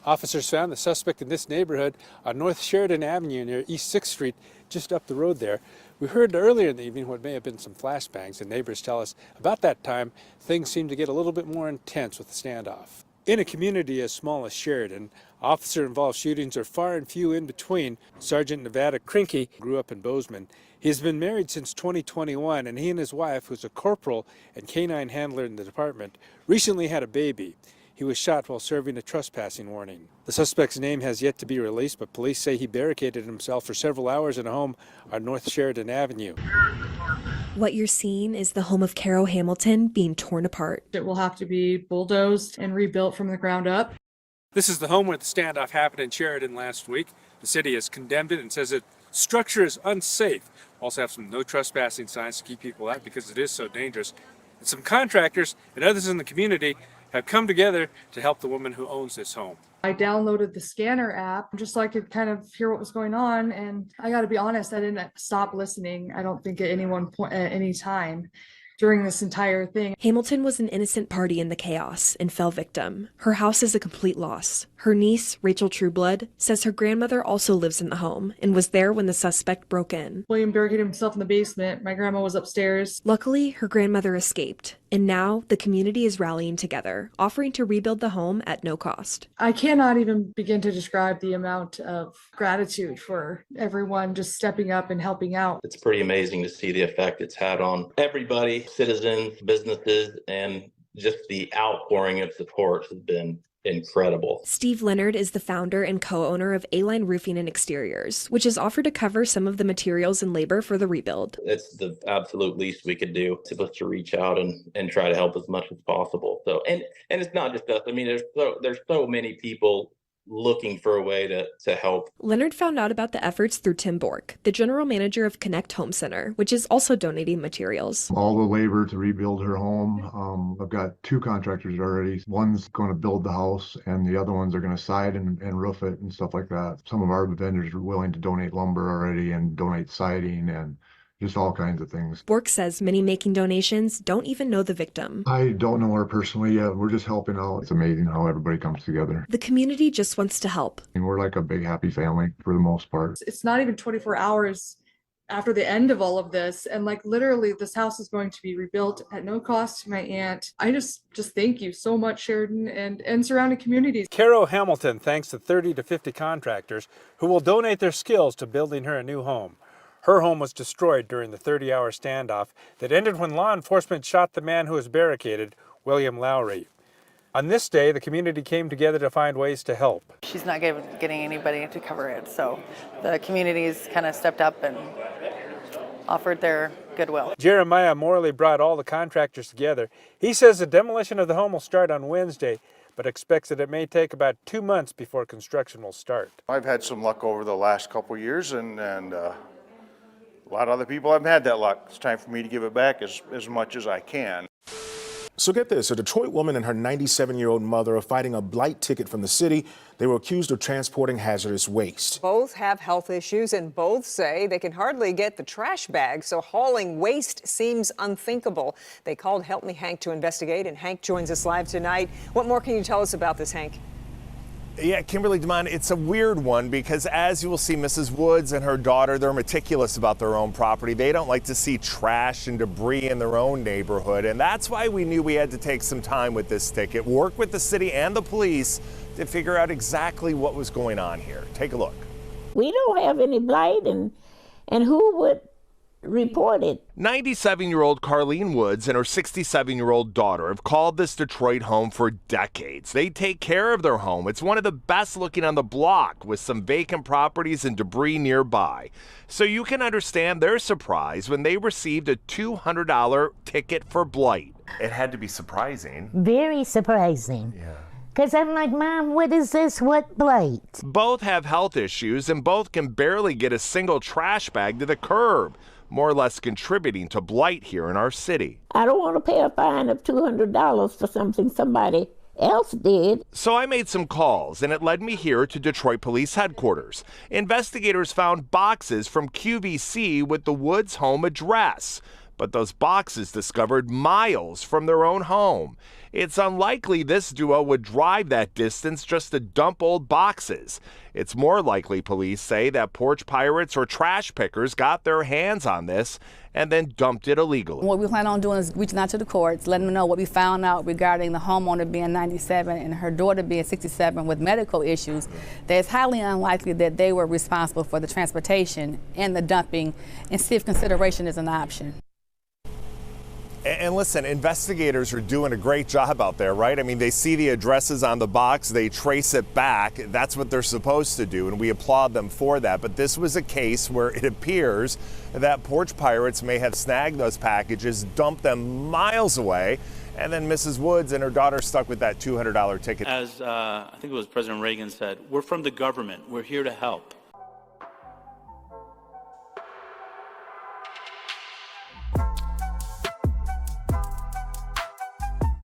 Officers found the suspect in this neighborhood on North Sheridan Avenue near East 6th Street, just up the road there. We heard earlier in the evening what may have been some flashbangs, and neighbors tell us about that time things seemed to get a little bit more intense with the standoff. In a community as small as Sheridan, officer-involved shootings are far and few in between. Sergeant Nevada Krinke grew up in Bozeman. He has been married since 2021, and he and his wife, who's a corporal and canine handler in the department, recently had a baby. He was shot while serving a trespassing warning. The suspect's name has yet to be released, but police say he barricaded himself for several hours in a home on North Sheridan Avenue. What you're seeing is the home of Carol Hamilton being torn apart. It will have to be bulldozed and rebuilt from the ground up. This is the home where the standoff happened in Sheridan last week. The city has condemned it and says its structure is unsafe. Also have some no trespassing signs to keep people out because it is so dangerous. And some contractors and others in the community have come together to help the woman who owns this home. I downloaded the scanner app just so I could kind of hear what was going on. And I got to be honest, I didn't stop listening. I don't think at any time during this entire thing. Hamilton was an innocent party in the chaos and fell victim. Her house is a complete loss. Her niece, Rachel Trueblood, says her grandmother also lives in the home and was there when the suspect broke in. William barricaded himself in the basement. My grandma was upstairs. Luckily, her grandmother escaped, and now the community is rallying together, offering to rebuild the home at no cost. I cannot even begin to describe the amount of gratitude for everyone just stepping up and helping out. It's pretty amazing to see the effect it's had on everybody, citizens, businesses, and just the outpouring of support has been incredible. Steve Leonard is the founder and co-owner of A-Line Roofing and Exteriors, which has offered to cover some of the materials and labor for the rebuild. It's the absolute least we could do. It's supposed to reach out and try to help as much as possible. So, and it's not just us. I mean, there's so many people looking for a way to help. Leonard found out about the efforts through Tim Bork, the general manager of Connect Home Center, which is also donating materials. All the labor to rebuild her home. I've got 2 contractors already. One's going to build the house and the other ones are going to side and roof it and stuff like that. Some of our vendors are willing to donate lumber already and donate siding and just all kinds of things. Bork says many making donations don't even know the victim. I don't know her personally yet. We're just helping out. It's amazing how everybody comes together. The community just wants to help. And we're like a big happy family for the most part. It's not even 24 hours after the end of all of this. And like literally this house is going to be rebuilt at no cost to my aunt. I just thank you so much, Sheridan and surrounding communities. Carol Hamilton thanks the 30 to 50 contractors who will donate their skills to building her a new home. Her home was destroyed during the 30-hour standoff that ended when law enforcement shot the man who was barricaded, William Lowry. On this day, the community came together to find ways to help. She's not getting anybody to cover it, so the community's kind of stepped up and offered their goodwill. Jeremiah Morley brought all the contractors together. He says the demolition of the home will start on Wednesday, but expects that it may take about 2 months before construction will start. I've had some luck over the last couple of years, and a lot of other people haven't had that luck. It's time for me to give it back as much as I can. So get this, a Detroit woman and her 97-year-old mother are fighting a blight ticket from the city. They were accused of transporting hazardous waste. Both have health issues and both say they can hardly get the trash bag, so hauling waste seems unthinkable. They called Help Me Hank to investigate, and Hank joins us live tonight. What more can you tell us about this, Hank? Yeah, Kimberly DeMond, it's a weird one because as you will see, Mrs. Woods and her daughter, they're meticulous about their own property. They don't like to see trash and debris in their own neighborhood. And that's why we knew we had to take some time with this ticket, work with the city and the police to figure out exactly what was going on here. Take a look. We don't have any blight, and who would report it? 97-year-old Carlene Woods and her 67-year-old daughter have called this Detroit home for decades. They take care of their home. It's one of the best looking on the block with some vacant properties and debris nearby. So you can understand their surprise when they received a $200 ticket for blight. It had to be surprising. Very surprising. Yeah. Because I'm like, Mom, what is this? What blight? Both have health issues and both can barely get a single trash bag to the curb, more or less contributing to blight here in our city. I don't want to pay a fine of $200 for something somebody else did. So I made some calls, and it led me here to Detroit Police Headquarters. Investigators found boxes from QVC with the Woods home address, but those boxes discovered miles from their own home. It's unlikely this duo would drive that distance just to dump old boxes. It's more likely, police say, that porch pirates or trash pickers got their hands on this and then dumped it illegally. What we plan on doing is reaching out to the courts, letting them know what we found out regarding the homeowner being 97 and her daughter being 67 with medical issues. That it's highly unlikely that they were responsible for the transportation and the dumping, and see if consideration is an option. And listen, investigators are doing a great job out there, right? I mean, they see the addresses on the box, they trace it back. That's what they're supposed to do, and we applaud them for that. But this was a case where it appears that porch pirates may have snagged those packages, dumped them miles away, and then Mrs. Woods and her daughter stuck with that $200 ticket. As I think it was President Reagan said, we're from the government. We're here to help.